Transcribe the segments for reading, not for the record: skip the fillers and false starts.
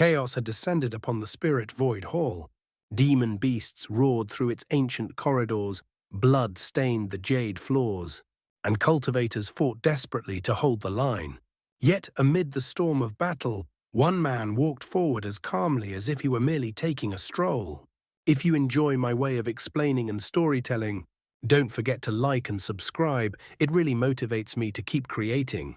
Chaos had descended upon the spirit void hall. Demon beasts roared through its ancient corridors, blood stained the jade floors, and cultivators fought desperately to hold the line. Yet, amid the storm of battle, one man walked forward as calmly as if he were merely taking a stroll. If you enjoy my way of explaining and storytelling, don't forget to like and subscribe. It really motivates me to keep creating.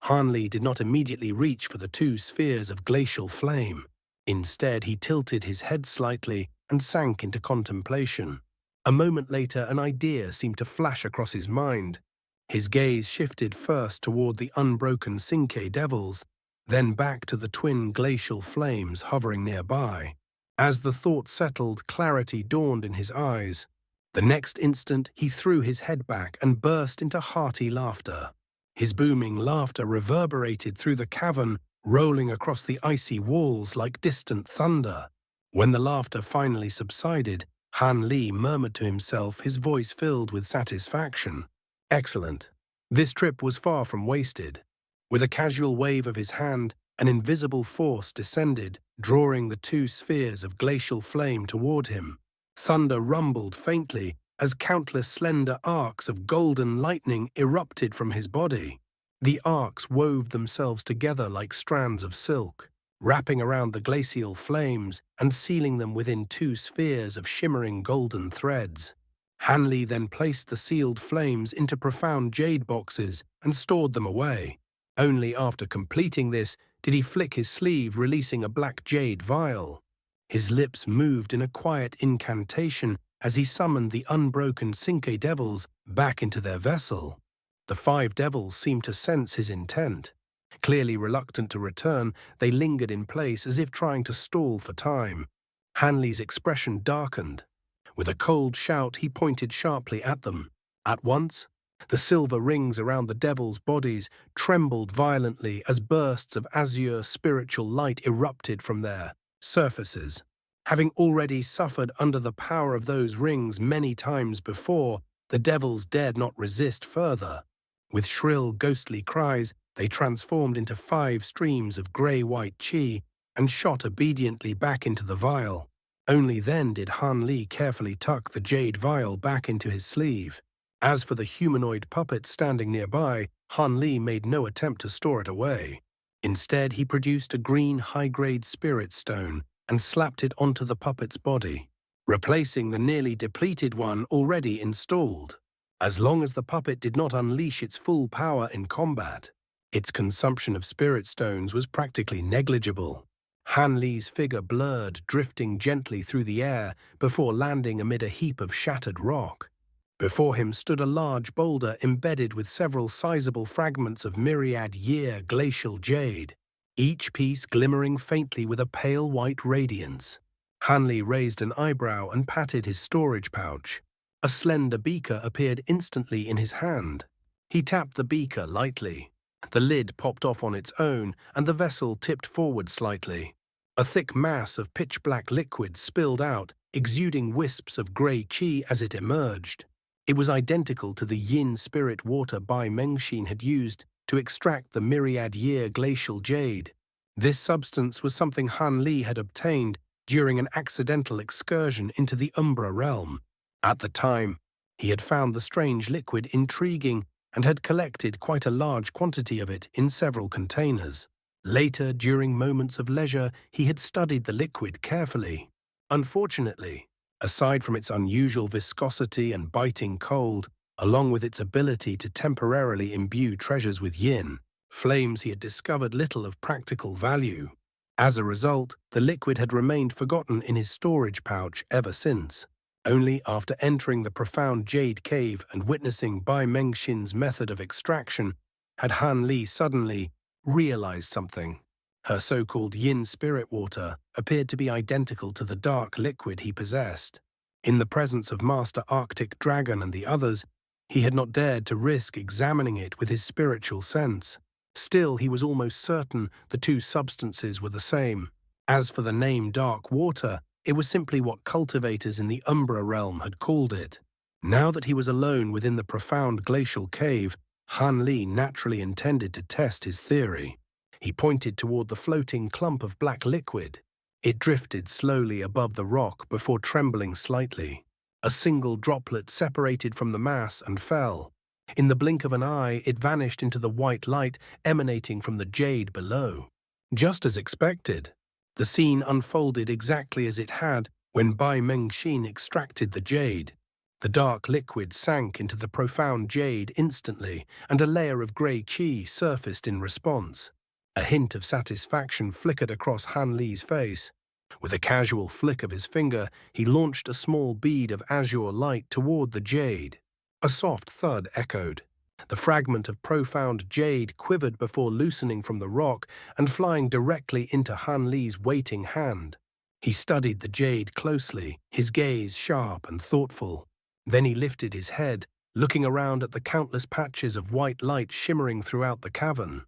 Han Li did not immediately reach for the two spheres of glacial flame. Instead, he tilted his head slightly and sank into contemplation. A moment later, an idea seemed to flash across his mind. His gaze shifted first toward the unbroken Cinque devils, then back to the twin glacial flames hovering nearby. As the thought settled, clarity dawned in his eyes. The next instant, he threw his head back and burst into hearty laughter. His booming laughter reverberated through the cavern, rolling across the icy walls like distant thunder. When the laughter finally subsided, Han Li murmured to himself, his voice filled with satisfaction. Excellent. This trip was far from wasted. With a casual wave of his hand, an invisible force descended, drawing the two spheres of glacial flame toward him. Thunder rumbled faintly as countless slender arcs of golden lightning erupted from his body. The arcs wove themselves together like strands of silk, wrapping around the glacial flames and sealing them within two spheres of shimmering golden threads. Han Li then placed the sealed flames into profound jade boxes and stored them away. Only after completing this did he flick his sleeve, releasing a black jade vial. His lips moved in a quiet incantation as he summoned the unbroken Cinque devils back into their vessel. The 5 devils seemed to sense his intent. Clearly reluctant to return, they lingered in place as if trying to stall for time. Han Li's expression darkened. With a cold shout, he pointed sharply at them. At once, the silver rings around the devils' bodies trembled violently as bursts of azure spiritual light erupted from their surfaces. Having already suffered under the power of those rings many times before, the devils dared not resist further. With shrill, ghostly cries, they transformed into 5 streams of grey-white qi and shot obediently back into the vial. Only then did Han Li carefully tuck the jade vial back into his sleeve. As for the humanoid puppet standing nearby, Han Li made no attempt to store it away. Instead, he produced a green high-grade spirit stone and slapped it onto the puppet's body, replacing the nearly depleted one already installed. As long as the puppet did not unleash its full power in combat, its consumption of spirit stones was practically negligible. Han Li's figure blurred, drifting gently through the air before landing amid a heap of shattered rock. Before him stood a large boulder embedded with several sizable fragments of myriad-year glacial jade, each piece glimmering faintly with a pale white radiance. Han Li raised an eyebrow and patted his storage pouch. A slender beaker appeared instantly in his hand. He tapped the beaker lightly. The lid popped off on its own, and the vessel tipped forward slightly. A thick mass of pitch-black liquid spilled out, exuding wisps of grey qi as it emerged. It was identical to the yin spirit water Bai Mengxin had used to extract the myriad-year glacial jade. This substance was something Han Li had obtained during an accidental excursion into the Umbra realm. At the time, he had found the strange liquid intriguing and had collected quite a large quantity of it in several containers. Later, during moments of leisure, he had studied the liquid carefully. Unfortunately, aside from its unusual viscosity and biting cold, along with its ability to temporarily imbue treasures with yin, flames he had discovered little of practical value. As a result, the liquid had remained forgotten in his storage pouch ever since. Only after entering the profound jade cave and witnessing Bai Mengxin's method of extraction had Han Li suddenly realized something. Her so-called yin spirit water appeared to be identical to the dark liquid he possessed. In the presence of Master Arctic Dragon and the others, he had not dared to risk examining it with his spiritual sense. Still, he was almost certain the two substances were the same. As for the name Dark Water, it was simply what cultivators in the Umbra realm had called it. Now that he was alone within the profound glacial cave, Han Li naturally intended to test his theory. He pointed toward the floating clump of black liquid. It drifted slowly above the rock before trembling slightly. A single droplet separated from the mass and fell. In the blink of an eye, it vanished into the white light emanating from the jade below. Just as expected, the scene unfolded exactly as it had when Bai Mengxin extracted the jade. The dark liquid sank into the profound jade instantly, and a layer of grey qi surfaced in response. A hint of satisfaction flickered across Han Li's face. With a casual flick of his finger, he launched a small bead of azure light toward the jade. A soft thud echoed. The fragment of profound jade quivered before loosening from the rock and flying directly into Han Li's waiting hand. He studied the jade closely, his gaze sharp and thoughtful. Then he lifted his head, looking around at the countless patches of white light shimmering throughout the cavern.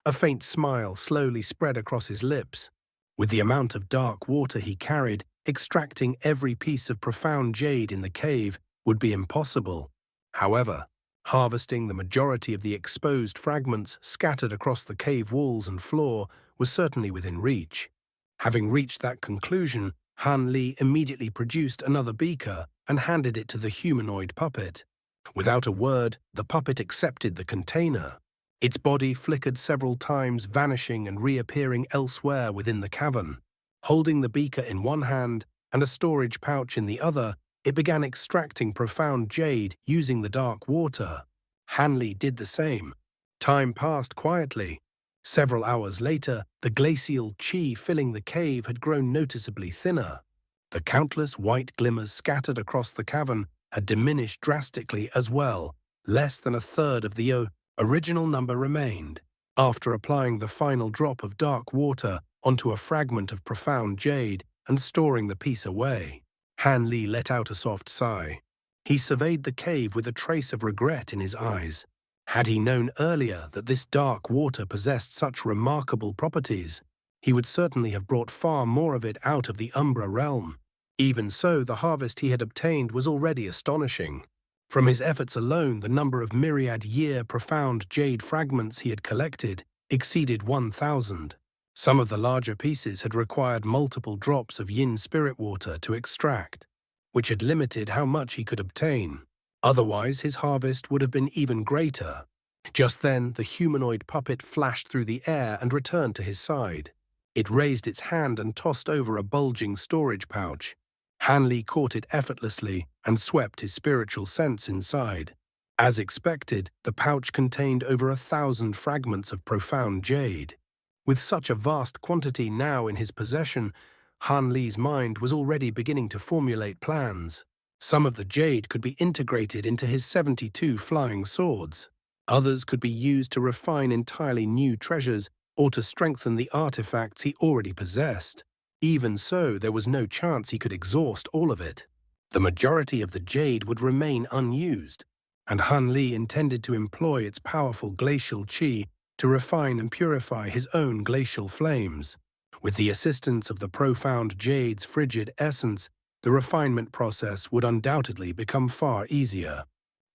A faint smile slowly spread across his lips. With the amount of dark water he carried, extracting every piece of profound jade in the cave would be impossible. However, harvesting the majority of the exposed fragments scattered across the cave walls and floor was certainly within reach. Having reached that conclusion, Han Li immediately produced another beaker and handed it to the humanoid puppet. Without a word, the puppet accepted the container. Its body flickered several times, vanishing and reappearing elsewhere within the cavern. Holding the beaker in one hand and a storage pouch in the other, it began extracting profound jade using the dark water. Han Li did the same. Time passed quietly. Several hours later, the glacial qi filling the cave had grown noticeably thinner. The countless white glimmers scattered across the cavern had diminished drastically as well. Less than a third of the original number remained. After applying the final drop of dark water onto a fragment of profound jade and storing the piece away, Han Li let out a soft sigh. He surveyed the cave with a trace of regret in his eyes. Had he known earlier that this dark water possessed such remarkable properties, he would certainly have brought far more of it out of the Umbra realm. Even so, the harvest he had obtained was already astonishing. From his efforts alone, the number of myriad-year profound jade fragments he had collected exceeded 1,000. Some of the larger pieces had required multiple drops of yin spirit water to extract, which had limited how much he could obtain. Otherwise, his harvest would have been even greater. Just then, the humanoid puppet flashed through the air and returned to his side. It raised its hand and tossed over a bulging storage pouch. Han Li caught it effortlessly and swept his spiritual sense inside. As expected, the pouch contained over 1,000 fragments of profound jade. With such a vast quantity now in his possession, Han Li's mind was already beginning to formulate plans. Some of the jade could be integrated into his 72 flying swords. Others could be used to refine entirely new treasures or to strengthen the artifacts he already possessed. Even so, there was no chance he could exhaust all of it. The majority of the jade would remain unused, and Han Li intended to employ its powerful glacial qi to refine and purify his own glacial flames. With the assistance of the profound jade's frigid essence, the refinement process would undoubtedly become far easier.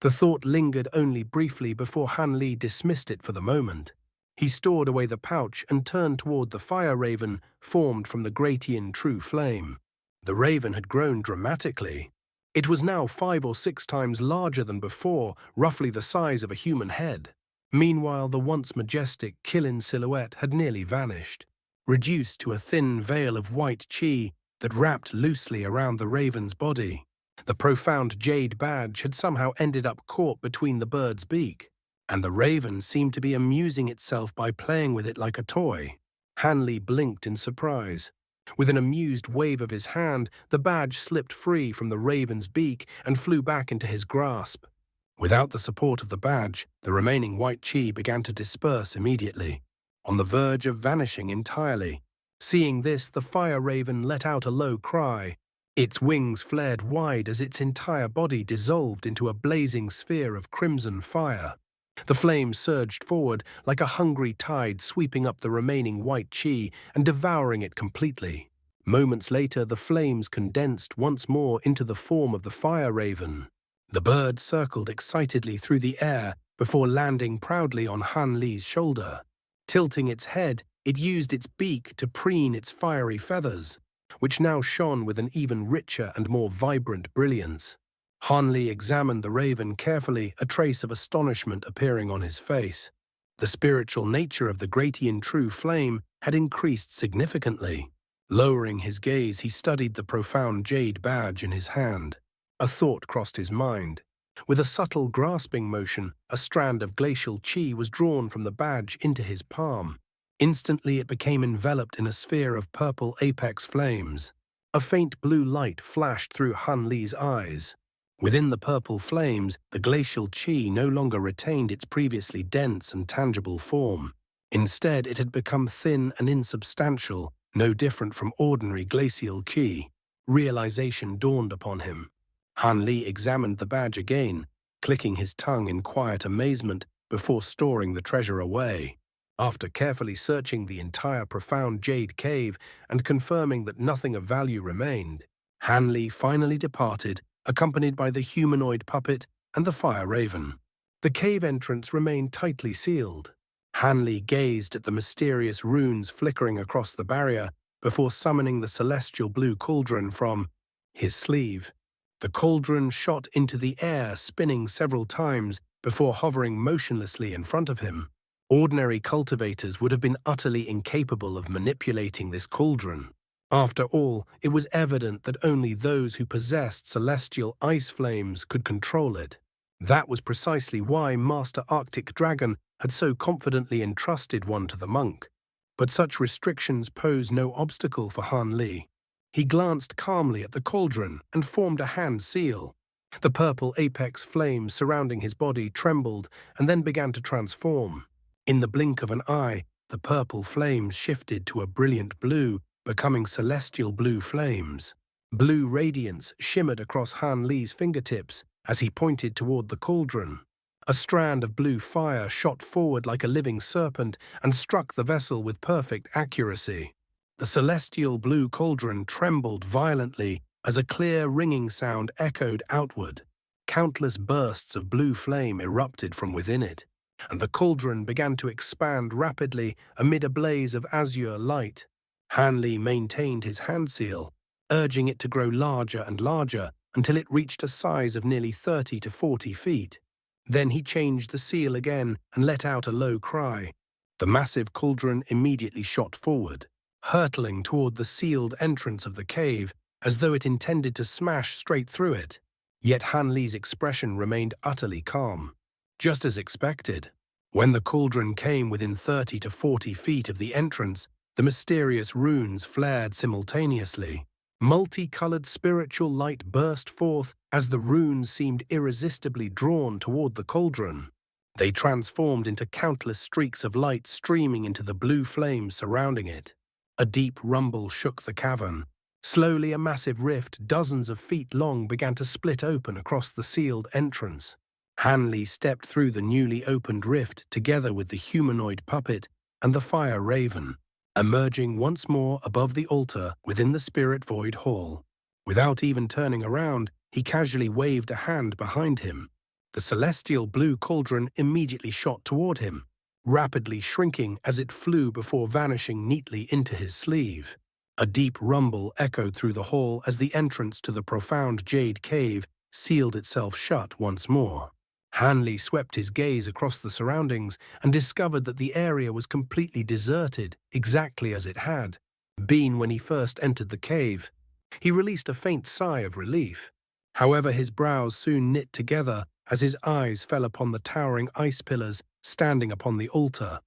The thought lingered only briefly before Han Li dismissed it for the moment. He stored away the pouch and turned toward the fire raven formed from the Gratian true flame. The raven had grown dramatically. It was now 5 or 6 times larger than before, roughly the size of a human head. Meanwhile, the once majestic Qilin silhouette had nearly vanished, reduced to a thin veil of white qi that wrapped loosely around the raven's body. The profound jade badge had somehow ended up caught between the bird's beak, and the raven seemed to be amusing itself by playing with it like a toy. Han Li blinked in surprise. With an amused wave of his hand, the badge slipped free from the raven's beak and flew back into his grasp. Without the support of the badge, the remaining white qi began to disperse immediately, on the verge of vanishing entirely. Seeing this, the fire raven let out a low cry. Its wings flared wide as its entire body dissolved into a blazing sphere of crimson fire. The flames surged forward like a hungry tide, sweeping up the remaining white qi and devouring it completely. Moments later, the flames condensed once more into the form of the fire raven. The bird circled excitedly through the air before landing proudly on Han Li's shoulder. Tilting its head, It used its beak to preen its fiery feathers, which now shone with an even richer and more vibrant brilliance. Han Li examined the raven carefully, a trace of astonishment appearing on his face. The spiritual nature of the Gratian true flame had increased significantly. Lowering his gaze, he studied the profound jade badge in his hand. A thought crossed his mind. With a subtle grasping motion, a strand of glacial qi was drawn from the badge into his palm. Instantly it became enveloped in a sphere of purple apex flames. A faint blue light flashed through Han Li's eyes. Within the purple flames, the glacial qi no longer retained its previously dense and tangible form. Instead, it had become thin and insubstantial, no different from ordinary glacial qi. Realization dawned upon him. Han Li examined the badge again, clicking his tongue in quiet amazement before storing the treasure away. After carefully searching the entire profound jade cave and confirming that nothing of value remained, Han Li finally departed, accompanied by the humanoid puppet and the fire raven. The cave entrance remained tightly sealed. Han Li gazed at the mysterious runes flickering across the barrier before summoning the celestial blue cauldron from his sleeve. The cauldron shot into the air, spinning several times before hovering motionlessly in front of him. Ordinary cultivators would have been utterly incapable of manipulating this cauldron. After all, it was evident that only those who possessed celestial ice flames could control it. That was precisely why Master Arctic Dragon had so confidently entrusted one to the monk. But such restrictions posed no obstacle for Han Li. He glanced calmly at the cauldron and formed a hand seal. The purple apex flames surrounding his body trembled and then began to transform. In the blink of an eye, the purple flames shifted to a brilliant blue, becoming celestial blue flames. Blue radiance shimmered across Han Li's fingertips as he pointed toward the cauldron. A strand of blue fire shot forward like a living serpent and struck the vessel with perfect accuracy. The celestial blue cauldron trembled violently as a clear ringing sound echoed outward. Countless bursts of blue flame erupted from within it, and the cauldron began to expand rapidly amid a blaze of azure light. Han Li maintained his hand seal, urging it to grow larger and larger until it reached a size of nearly 30 to 40 feet. Then he changed the seal again and let out a low cry. The massive cauldron immediately shot forward, hurtling toward the sealed entrance of the cave as though it intended to smash straight through it. Yet Han Li's expression remained utterly calm. Just as expected, when the cauldron came within 30 to 40 feet of the entrance, the mysterious runes flared simultaneously. Multicolored spiritual light burst forth as the runes seemed irresistibly drawn toward the cauldron. They transformed into countless streaks of light streaming into the blue flames surrounding it. A deep rumble shook the cavern. Slowly, a massive rift, dozens of feet long, began to split open across the sealed entrance. Han Li stepped through the newly opened rift together with the humanoid puppet and the fire raven, emerging once more above the altar within the spirit void hall. Without even turning around, he casually waved a hand behind him. The celestial blue cauldron immediately shot toward him, rapidly shrinking as it flew before vanishing neatly into his sleeve. A deep rumble echoed through the hall as the entrance to the profound jade cave sealed itself shut once more. Han Li swept his gaze across the surroundings and discovered that the area was completely deserted, exactly as it had been when he first entered the cave. He released a faint sigh of relief. However, his brows soon knit together as his eyes fell upon the towering ice pillars standing upon the altar.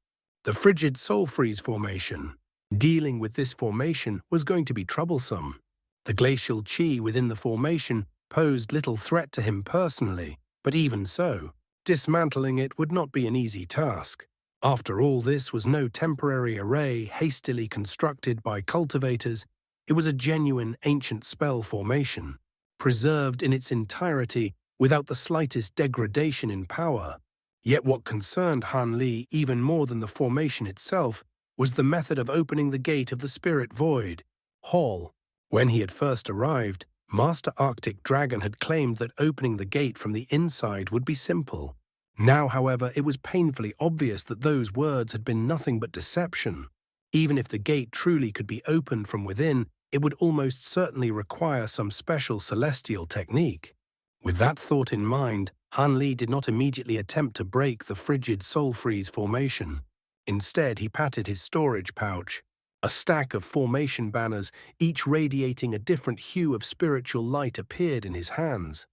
The frigid soul freeze formation. Dealing with this formation was going to be troublesome. The glacial qi within the formation posed little threat to him personally, but even so, dismantling it would not be an easy task. After all, this was no temporary array hastily constructed by cultivators. It was a genuine ancient spell formation, preserved in its entirety without the slightest degradation in power. Yet what concerned Han Li even more than the formation itself was the method of opening the gate of the spirit void hall. When he had first arrived, Master Arctic Dragon had claimed that opening the gate from the inside would be simple. Now, however, it was painfully obvious that those words had been nothing but deception. Even if the gate truly could be opened from within, it would almost certainly require some special celestial technique. With that thought in mind, Han Li did not immediately attempt to break the frigid soul freeze formation. Instead, he patted his storage pouch. A stack of formation banners, each radiating a different hue of spiritual light, appeared in his hands.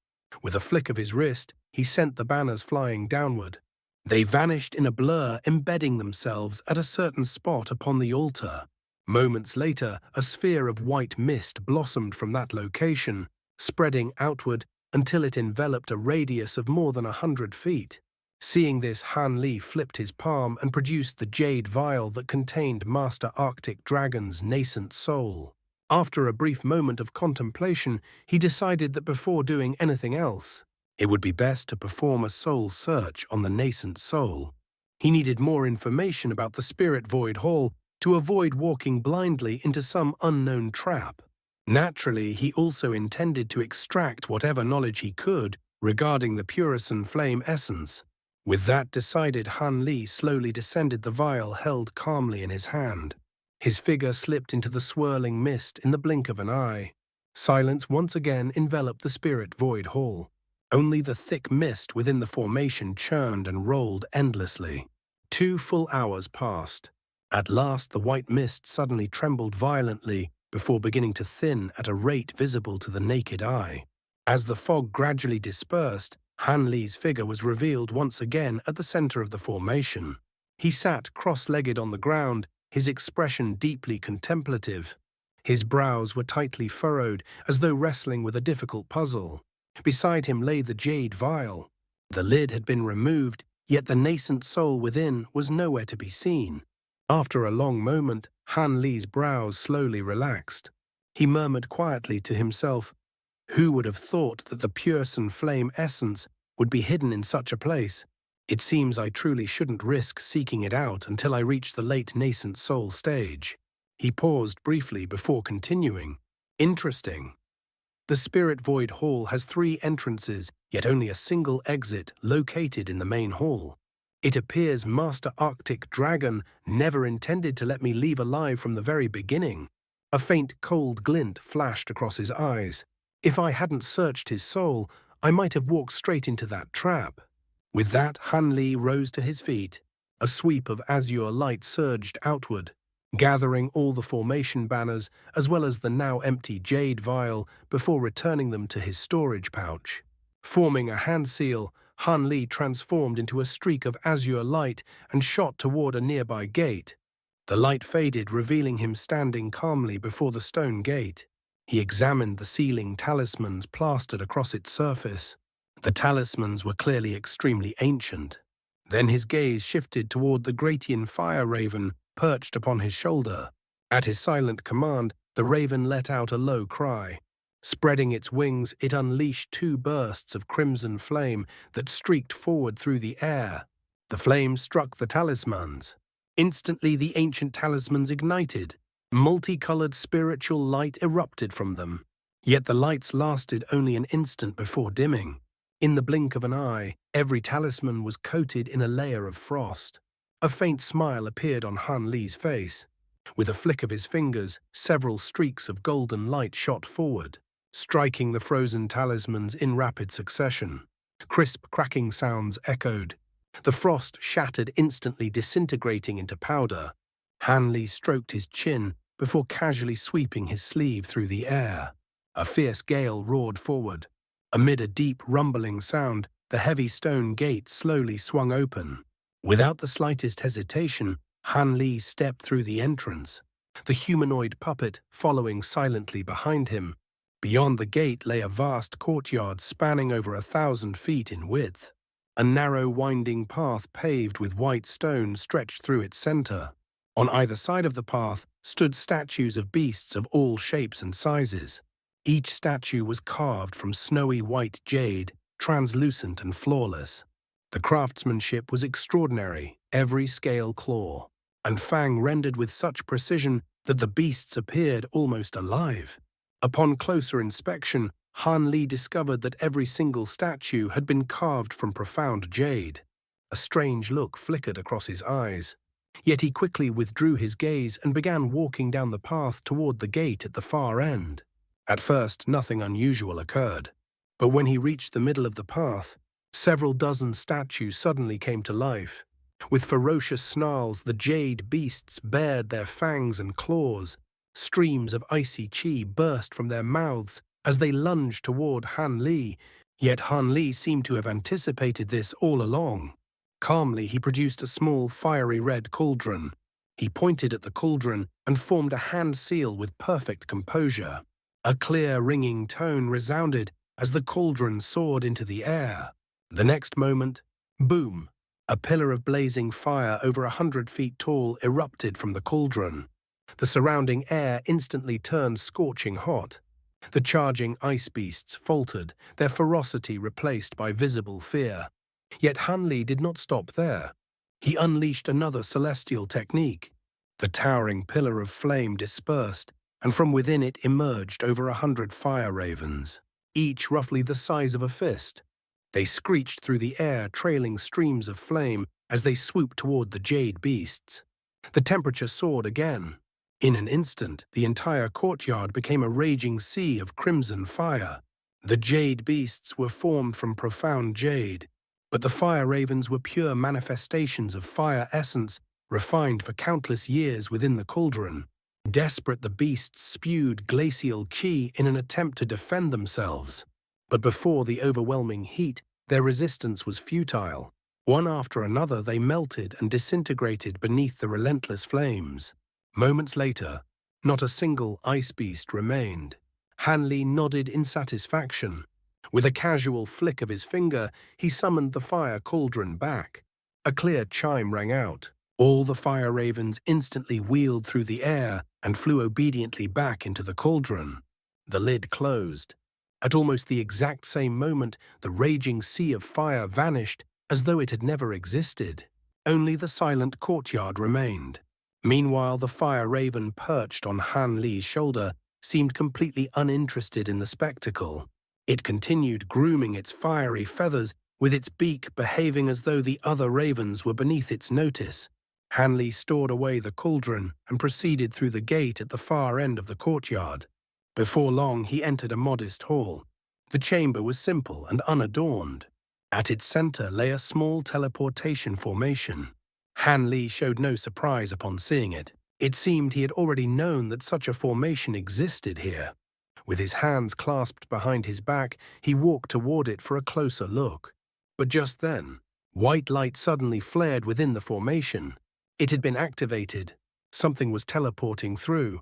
With a flick of his wrist, he sent the banners flying downward. They vanished in a blur, embedding themselves at a certain spot upon the altar. Moments later, a sphere of white mist blossomed from that location, spreading outward until it enveloped a radius of more than 100 feet. Seeing this, Han Li flipped his palm and produced the jade vial that contained Master Arctic Dragon's nascent soul. After a brief moment of contemplation, he decided that before doing anything else, it would be best to perform a soul search on the nascent soul. He needed more information about the spirit void hall to avoid walking blindly into some unknown trap. Naturally, he also intended to extract whatever knowledge he could regarding the Purison Flame essence. With that decided, Han Li slowly descended the vial held calmly in his hand. His figure slipped into the swirling mist in the blink of an eye. Silence once again enveloped the spirit void hall. Only the thick mist within the formation churned and rolled endlessly. 2 full hours passed. At last, the white mist suddenly trembled violently before beginning to thin at a rate visible to the naked eye. As the fog gradually dispersed, Han Li's figure was revealed once again at the center of the formation. He sat cross-legged on the ground, his expression deeply contemplative. His brows were tightly furrowed, as though wrestling with a difficult puzzle. Beside him lay the jade vial. The lid had been removed, yet the nascent soul within was nowhere to be seen. After a long moment, Han Li's brows slowly relaxed. He murmured quietly to himself, "Who would have thought that the Purison Flame essence would be hidden in such a place? It seems I truly shouldn't risk seeking it out until I reach the late nascent soul stage." He paused briefly before continuing. "Interesting. The Spirit Void Hall has 3 entrances, yet only a single exit located in the main hall. It appears Master Arctic Dragon never intended to let me leave alive from the very beginning." A faint cold glint flashed across his eyes. If I hadn't searched his soul, I might have walked straight into that trap. With that, Han Li rose to his feet. A sweep of azure light surged outward, gathering all the formation banners as well as the now empty jade vial before returning them to his storage pouch. Forming a hand seal, Han Li transformed into a streak of azure light and shot toward a nearby gate. The light faded, revealing him standing calmly before the stone gate. He examined the ceiling talismans plastered across its surface. The talismans were clearly extremely ancient. Then his gaze shifted toward the Gratian fire raven perched upon his shoulder. At his silent command, the raven let out a low cry. Spreading its wings, it unleashed 2 bursts of crimson flame that streaked forward through the air. The flame struck the talismans. Instantly, the ancient talismans ignited. Multicolored spiritual light erupted from them. Yet the lights lasted only an instant before dimming. In the blink of an eye, every talisman was coated in a layer of frost. A faint smile appeared on Han Li's face. With a flick of his fingers, several streaks of golden light shot forward, striking the frozen talismans in rapid succession. Crisp cracking sounds echoed. The frost shattered, instantly disintegrating into powder. Han Li stroked his chin before casually sweeping his sleeve through the air. A fierce gale roared forward. Amid a deep rumbling sound, the heavy stone gate slowly swung open. Without the slightest hesitation, Han Li stepped through the entrance, the humanoid puppet following silently behind him. Beyond the gate lay a vast courtyard spanning over 1,000 feet in width. A narrow, winding path paved with white stone stretched through its center. On either side of the path stood statues of beasts of all shapes and sizes. Each statue was carved from snowy white jade, translucent and flawless. The craftsmanship was extraordinary, every scale claw and fang rendered with such precision that the beasts appeared almost alive. Upon closer inspection, Han Li discovered that every single statue had been carved from profound jade. A strange look flickered across his eyes. Yet he quickly withdrew his gaze and began walking down the path toward the gate at the far end. At first, nothing unusual occurred. But when he reached the middle of the path, several dozen statues suddenly came to life. With ferocious snarls, the jade beasts bared their fangs and claws. Streams of icy chi burst from their mouths as they lunged toward Han Li. Yet Han Li seemed to have anticipated this all along. Calmly, he produced a small, fiery red cauldron. He pointed at the cauldron and formed a hand seal with perfect composure. A clear, ringing tone resounded as the cauldron soared into the air. The next moment, boom! A pillar of blazing fire over 100 feet tall erupted from the cauldron. The surrounding air instantly turned scorching hot. The charging ice beasts faltered, their ferocity replaced by visible fear. Yet Han Li did not stop there. He unleashed another celestial technique. The towering pillar of flame dispersed, and from within it emerged over 100 fire ravens, each roughly the size of a fist. They screeched through the air, trailing streams of flame as they swooped toward the jade beasts. The temperature soared again. In an instant, the entire courtyard became a raging sea of crimson fire. The jade beasts were formed from profound jade, but the fire ravens were pure manifestations of fire essence refined for countless years within the cauldron. Desperate, the beasts spewed glacial chi in an attempt to defend themselves. But before the overwhelming heat, their resistance was futile. One after another, they melted and disintegrated beneath the relentless flames. Moments later, not a single ice beast remained. Han Li nodded in satisfaction. With a casual flick of his finger, he summoned the fire cauldron back. A clear chime rang out. All the fire ravens instantly wheeled through the air and flew obediently back into the cauldron. The lid closed. At almost the exact same moment, the raging sea of fire vanished as though it had never existed. Only the silent courtyard remained. Meanwhile, the fire raven perched on Han Li's shoulder seemed completely uninterested in the spectacle. It continued grooming its fiery feathers, with its beak behaving as though the other ravens were beneath its notice. Han Li stored away the cauldron and proceeded through the gate at the far end of the courtyard. Before long, he entered a modest hall. The chamber was simple and unadorned. At its center lay a small teleportation formation. Han Li showed no surprise upon seeing it. It seemed he had already known that such a formation existed here. With his hands clasped behind his back, he walked toward it for a closer look. But just then, white light suddenly flared within the formation. It had been activated. Something was teleporting through.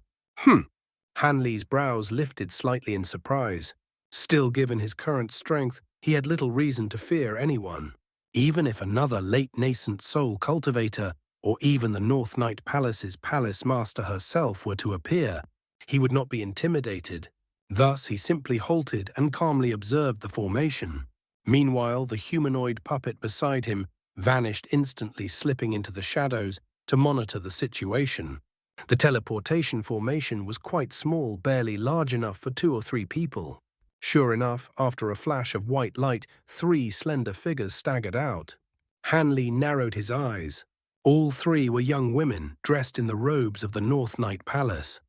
Han Li's brows lifted slightly in surprise. Still, given his current strength, he had little reason to fear anyone. Even if another late nascent soul cultivator, or even the North Night Palace's palace master herself were to appear, he would not be intimidated. Thus, he simply halted and calmly observed the formation. Meanwhile, the humanoid puppet beside him vanished instantly, slipping into the shadows to monitor the situation. The teleportation formation was quite small, barely large enough for 2 or 3 people. Sure enough, after a flash of white light, 3 slender figures staggered out. Han Li narrowed his eyes. All 3 were young women, dressed in the robes of the North Night Palace.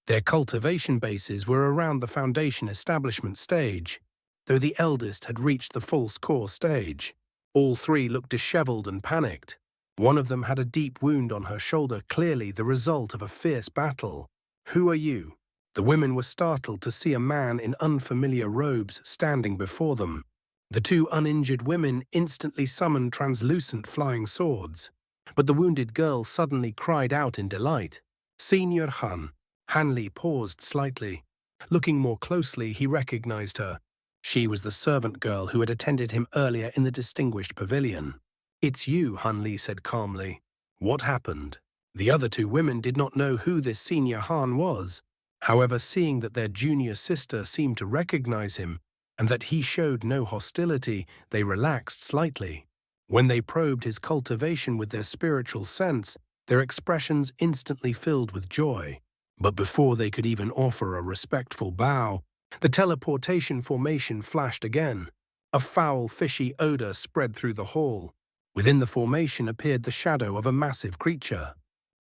Their cultivation bases were around the foundation establishment stage, though the eldest had reached the false core stage. All 3 looked disheveled and panicked. One of them had a deep wound on her shoulder, clearly the result of a fierce battle. "Who are you?" The women were startled to see a man in unfamiliar robes standing before them. The 2 uninjured women instantly summoned translucent flying swords. But the wounded girl suddenly cried out in delight. "Senior Han." Han Li paused slightly. Looking more closely, he recognized her. She was the servant girl who had attended him earlier in the distinguished pavilion. "It's you," Han Li said calmly. "What happened?" The other 2 women did not know who this senior Han was. However, seeing that their junior sister seemed to recognize him and that he showed no hostility, they relaxed slightly. When they probed his cultivation with their spiritual sense, their expressions instantly filled with joy. But before they could even offer a respectful bow, the teleportation formation flashed again. A foul, fishy odor spread through the hall. Within the formation appeared the shadow of a massive creature.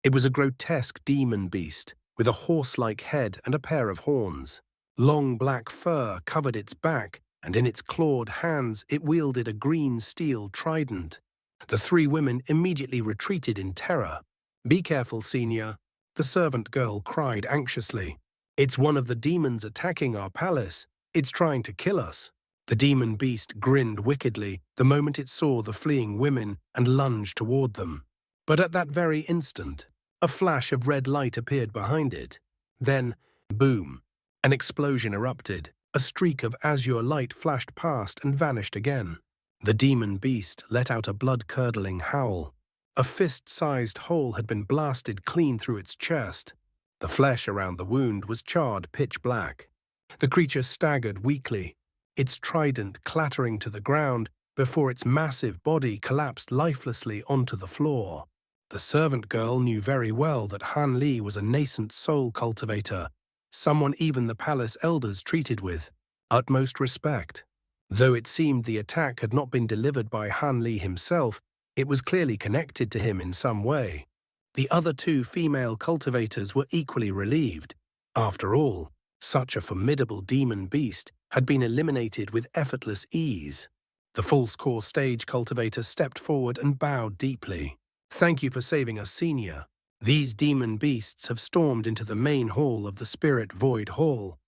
It was a grotesque demon beast, with a horse-like head and a pair of horns. Long black fur covered its back, and in its clawed hands it wielded a green steel trident. The three women immediately retreated in terror. "Be careful, senior," the servant girl cried anxiously. "It's one of the demons attacking our palace. It's trying to kill us." The demon beast grinned wickedly the moment it saw the fleeing women and lunged toward them. But at that very instant, a flash of red light appeared behind it. Then, boom, an explosion erupted. A streak of azure light flashed past and vanished again. The demon beast let out a blood-curdling howl. A fist-sized hole had been blasted clean through its chest. The flesh around the wound was charred pitch black. The creature staggered weakly, its trident clattering to the ground before its massive body collapsed lifelessly onto the floor. The servant girl knew very well that Han Li was a nascent soul cultivator, someone even the palace elders treated with utmost respect. Though it seemed the attack had not been delivered by Han Li himself, it was clearly connected to him in some way. The other two female cultivators were equally relieved. After all, such a formidable demon beast had been eliminated with effortless ease. The false core stage cultivator stepped forward and bowed deeply. "Thank you for saving us, senior. These demon beasts have stormed into the main hall of the Spirit Void Hall.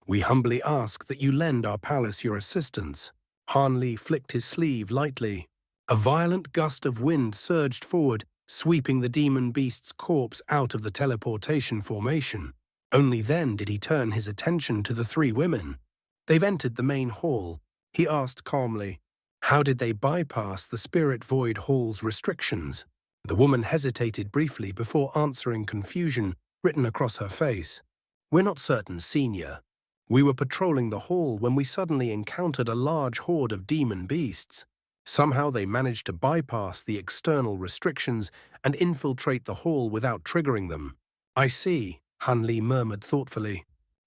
We humbly ask that you lend our palace your assistance." Han Li flicked his sleeve lightly. A violent gust of wind surged forward, sweeping the demon beast's corpse out of the teleportation formation. Only then did he turn his attention to the three women. "They've entered the main hall," he asked calmly. "How did they bypass the Spirit Void Hall's restrictions?" The woman hesitated briefly before answering, confusion written across her face. "We're not certain, senior. We were patrolling the hall when we suddenly encountered a large horde of demon beasts. Somehow they managed to bypass the external restrictions and infiltrate the hall without triggering them." "I see," Han Li murmured thoughtfully.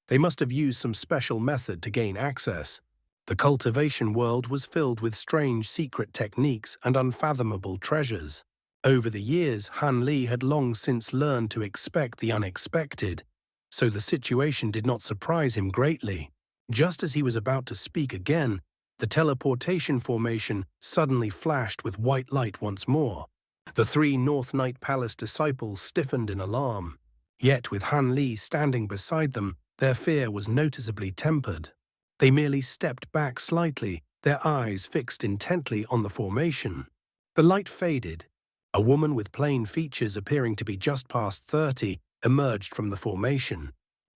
"They must have used some special method to gain access." The cultivation world was filled with strange secret techniques and unfathomable treasures. Over the years, Han Li had long since learned to expect the unexpected, so the situation did not surprise him greatly. Just as he was about to speak again, the teleportation formation suddenly flashed with white light once more. The three North Night Palace disciples stiffened in alarm. Yet with Han Li standing beside them, their fear was noticeably tempered. They merely stepped back slightly, their eyes fixed intently on the formation. The light faded. A woman with plain features appearing to be just past 30 emerged from the formation.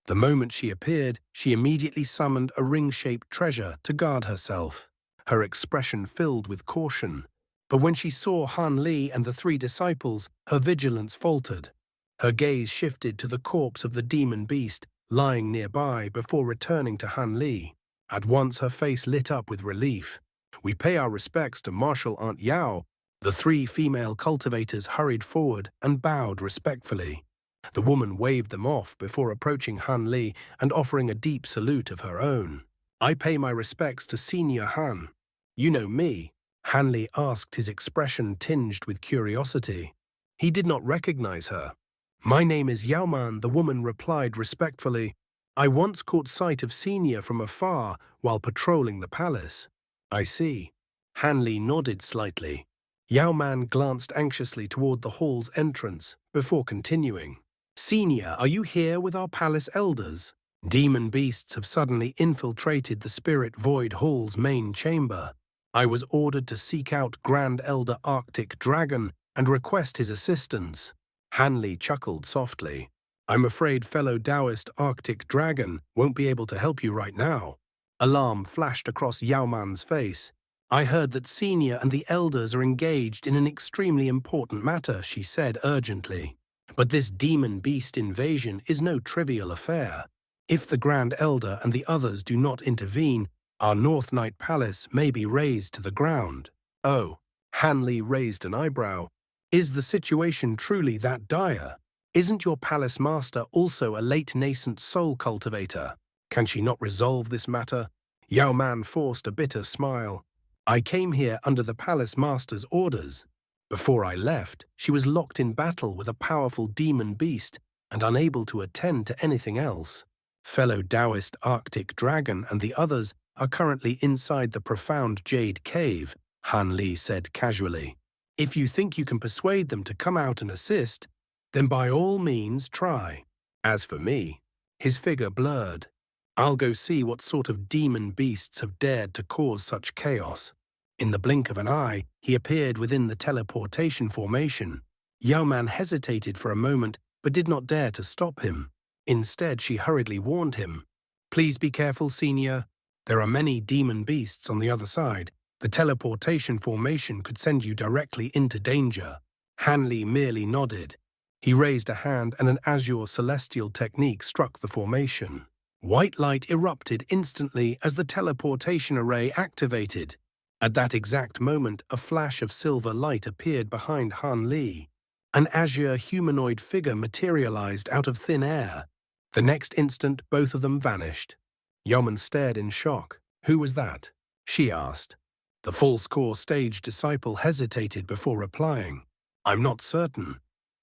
The moment she appeared, she immediately summoned a ring-shaped treasure to guard herself. Her expression filled with caution. But when she saw Han Li and the three disciples, her vigilance faltered. Her gaze shifted to the corpse of the demon beast lying nearby before returning to Han Li. At once her face lit up with relief. "We pay our respects to Martial Aunt Yao." The three female cultivators hurried forward and bowed respectfully. The woman waved them off before approaching Han Li and offering a deep salute of her own. "I pay my respects to Senior Han." "You know me?" Han Li asked, his expression tinged with curiosity. He did not recognize her. "My name is Yao Man," the woman replied respectfully. "I once caught sight of Senior from afar while patrolling the palace." "I see." Han Li nodded slightly. Yao Man glanced anxiously toward the hall's entrance before continuing. "Senior, are you here with our palace elders? Demon beasts have suddenly infiltrated the Spirit Void Hall's main chamber. I was ordered to seek out Grand Elder Arctic Dragon and request his assistance." Han Li chuckled softly. "I'm afraid fellow Taoist Arctic Dragon won't be able to help you right now." Alarm flashed across Yao Man's face. "I heard that Senior and the elders are engaged in an extremely important matter," she said urgently. "But this demon beast invasion is no trivial affair. If the Grand Elder and the others do not intervene, our North Night Palace may be razed to the ground." "Oh," Han Li raised an eyebrow. "Is the situation truly that dire? Isn't your palace master also a late nascent soul cultivator? Can she not resolve this matter?" Yao Man forced a bitter smile. "I came here under the palace master's orders. Before I left, she was locked in battle with a powerful demon beast and unable to attend to anything else. Fellow Taoist Arctic Dragon and the others are currently inside the profound Jade Cave, Han Li said casually. If you think you can persuade them to come out and assist, then by all means try. As for me, his figure blurred. I'll go see what sort of demon beasts have dared to cause such chaos. In the blink of an eye, he appeared within the teleportation formation. Yao Man hesitated for a moment, but did not dare to stop him. Instead, she hurriedly warned him. Please be careful, Senior. There are many demon beasts on the other side. The teleportation formation could send you directly into danger. Han Li merely nodded. He raised a hand and an azure celestial technique struck the formation. White light erupted instantly as the teleportation array activated. At that exact moment, a flash of silver light appeared behind Han Li. An azure humanoid figure materialized out of thin air. The next instant, both of them vanished. Yeoman stared in shock. Who was that? She asked. The false core stage disciple hesitated before replying. I'm not certain,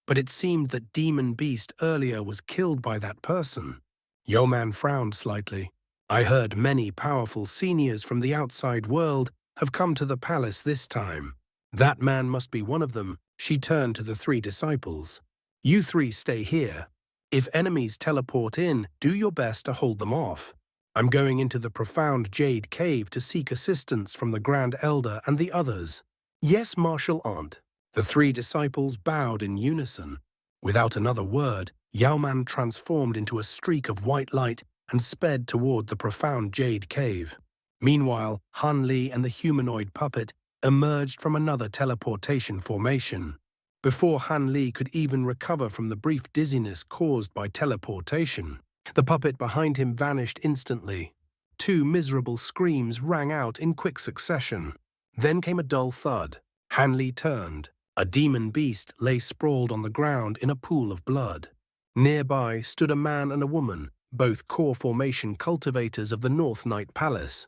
but it seemed that Demon Beast earlier was killed by that person. Yeoman frowned slightly. I heard many powerful seniors from the outside world have come to the palace this time. That man must be one of them. She turned to the three disciples. You three stay here. If enemies teleport in, do your best to hold them off. I'm going into the profound Jade Cave to seek assistance from the Grand Elder and the others. Yes, Martial Aunt. The three disciples bowed in unison. Without another word, Yao Man transformed into a streak of white light and sped toward the profound Jade Cave. Meanwhile, Han Li and the humanoid puppet emerged from another teleportation formation. Before Han Li could even recover from the brief dizziness caused by teleportation, the puppet behind him vanished instantly. Two miserable screams rang out in quick succession. Then came a dull thud. Han Li turned. A demon beast lay sprawled on the ground in a pool of blood. Nearby stood a man and a woman, both core formation cultivators of the North Night Palace.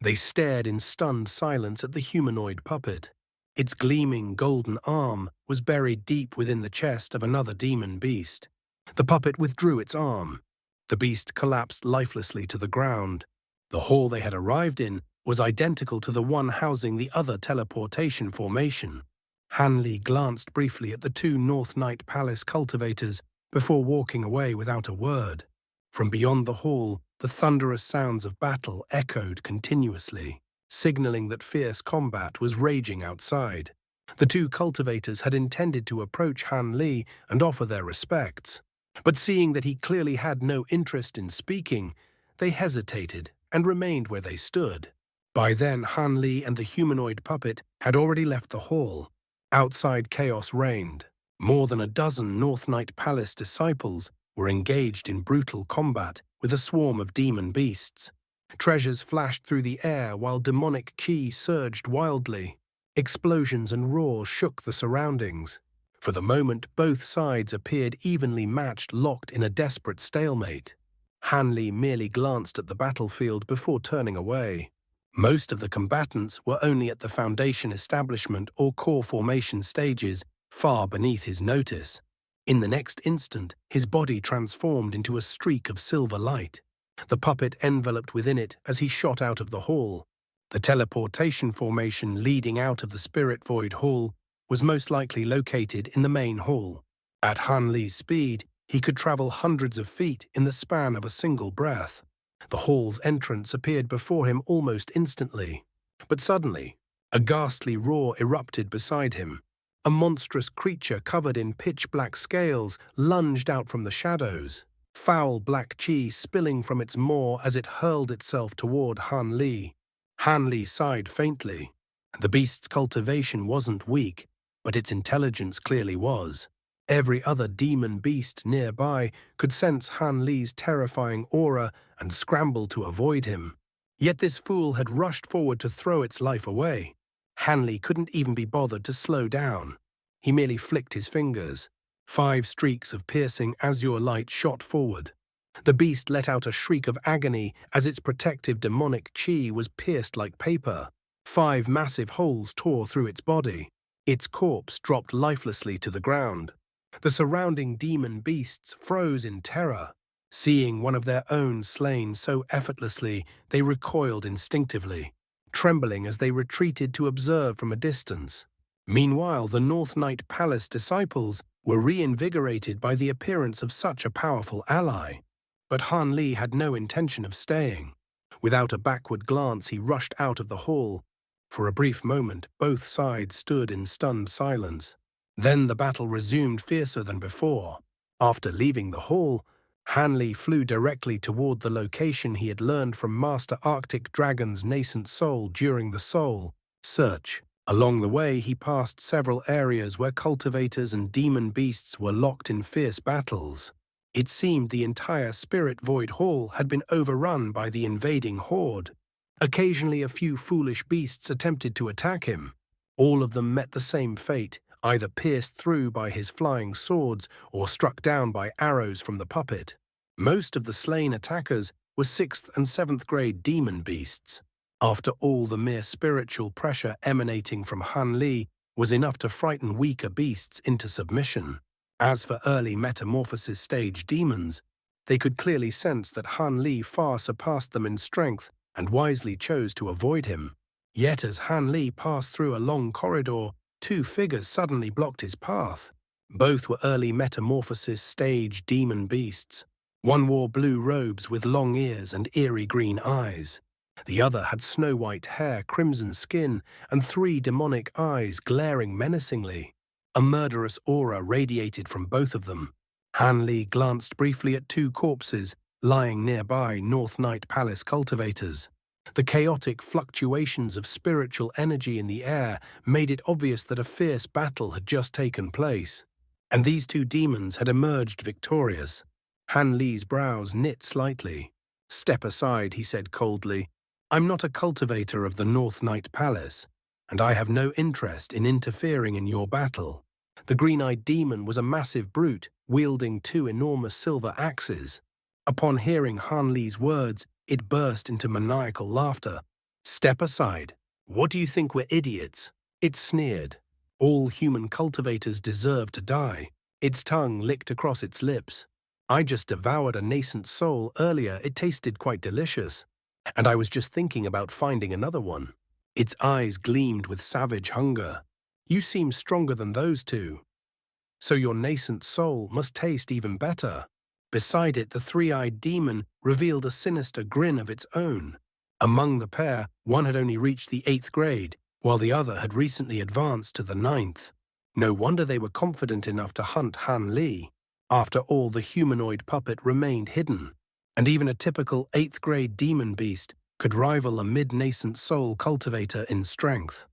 They stared in stunned silence at the humanoid puppet. Its gleaming golden arm was buried deep within the chest of another demon beast. The puppet withdrew its arm. The beast collapsed lifelessly to the ground. The hall they had arrived in was identical to the one housing the other teleportation formation. Han Li glanced briefly at the two North Night Palace cultivators before walking away without a word. From beyond the hall, the thunderous sounds of battle echoed continuously, signaling that fierce combat was raging outside. The two cultivators had intended to approach Han Li and offer their respects, but seeing that he clearly had no interest in speaking, they hesitated and remained where they stood. By then, Han Li and the humanoid puppet had already left the hall. Outside chaos reigned. More than a dozen North Night Palace disciples were engaged in brutal combat with a swarm of demon beasts. Treasures flashed through the air while demonic qi surged wildly. Explosions and roars shook the surroundings. For the moment, both sides appeared evenly matched, locked in a desperate stalemate. Han Li merely glanced at the battlefield before turning away. Most of the combatants were only at the foundation establishment or core formation stages, far beneath his notice. In the next instant, his body transformed into a streak of silver light. The puppet enveloped within it as he shot out of the hall. The teleportation formation leading out of the Spirit Void Hall was most likely located in the main hall. At Han Li's speed, he could travel hundreds of feet in the span of a single breath. The hall's entrance appeared before him almost instantly. But suddenly, a ghastly roar erupted beside him. A monstrous creature covered in pitch-black scales lunged out from the shadows, foul black qi spilling from its maw as it hurled itself toward Han Li. Han Li sighed faintly. The beast's cultivation wasn't weak, but its intelligence clearly was. Every other demon beast nearby could sense Han Li's terrifying aura and scramble to avoid him. Yet this fool had rushed forward to throw its life away. Han Li couldn't even be bothered to slow down. He merely flicked his fingers. 5 streaks of piercing azure light shot forward. The beast let out a shriek of agony as its protective demonic qi was pierced like paper. 5 massive holes tore through its body. Its corpse dropped lifelessly to the ground. The surrounding demon beasts froze in terror. Seeing one of their own slain so effortlessly, they recoiled instinctively, trembling as they retreated to observe from a distance. Meanwhile, the North Night Palace disciples were reinvigorated by the appearance of such a powerful ally. But Han Li had no intention of staying. Without a backward glance, he rushed out of the hall. For a brief moment, both sides stood in stunned silence. Then the battle resumed fiercer than before. After leaving the hall, Han Li flew directly toward the location he had learned from Master Arctic Dragon's nascent soul during the soul search. Along the way, he passed several areas where cultivators and demon beasts were locked in fierce battles. It seemed the entire Spirit Void Hall had been overrun by the invading horde. Occasionally, a few foolish beasts attempted to attack him. All of them met the same fate, either pierced through by his flying swords or struck down by arrows from the puppet. Most of the slain attackers were 6th and 7th grade demon beasts. After all, the mere spiritual pressure emanating from Han Li was enough to frighten weaker beasts into submission. As for early metamorphosis stage demons, they could clearly sense that Han Li far surpassed them in strength and wisely chose to avoid him. Yet as Han Li passed through a long corridor, two figures suddenly blocked his path. Both were early metamorphosis stage demon beasts. One wore blue robes with long ears and eerie green eyes. The other had snow-white hair, crimson skin, and 3 demonic eyes glaring menacingly. A murderous aura radiated from both of them. Han Li glanced briefly at 2 corpses lying nearby North Night Palace cultivators. The chaotic fluctuations of spiritual energy in the air made it obvious that a fierce battle had just taken place. And these 2 demons had emerged victorious. Han Li's brows knit slightly. "Step aside," he said coldly. "I'm not a cultivator of the North Night Palace, and I have no interest in interfering in your battle." The green-eyed demon was a massive brute, wielding 2 enormous silver axes. Upon hearing Han Li's words, it burst into maniacal laughter. "Step aside. What do you think, we're idiots?" It sneered. "All human cultivators deserve to die." Its tongue licked across its lips. "I just devoured a nascent soul earlier. It tasted quite delicious. And I was just thinking about finding another one." Its eyes gleamed with savage hunger. "You seem stronger than those 2. So your nascent soul must taste even better." Beside it, the 3-eyed demon revealed a sinister grin of its own. Among the pair, one had only reached the 8th grade, while the other had recently advanced to the 9th. No wonder they were confident enough to hunt Han Li. After all, the humanoid puppet remained hidden, and even a typical 8th grade demon beast could rival a mid-nascent soul cultivator in strength.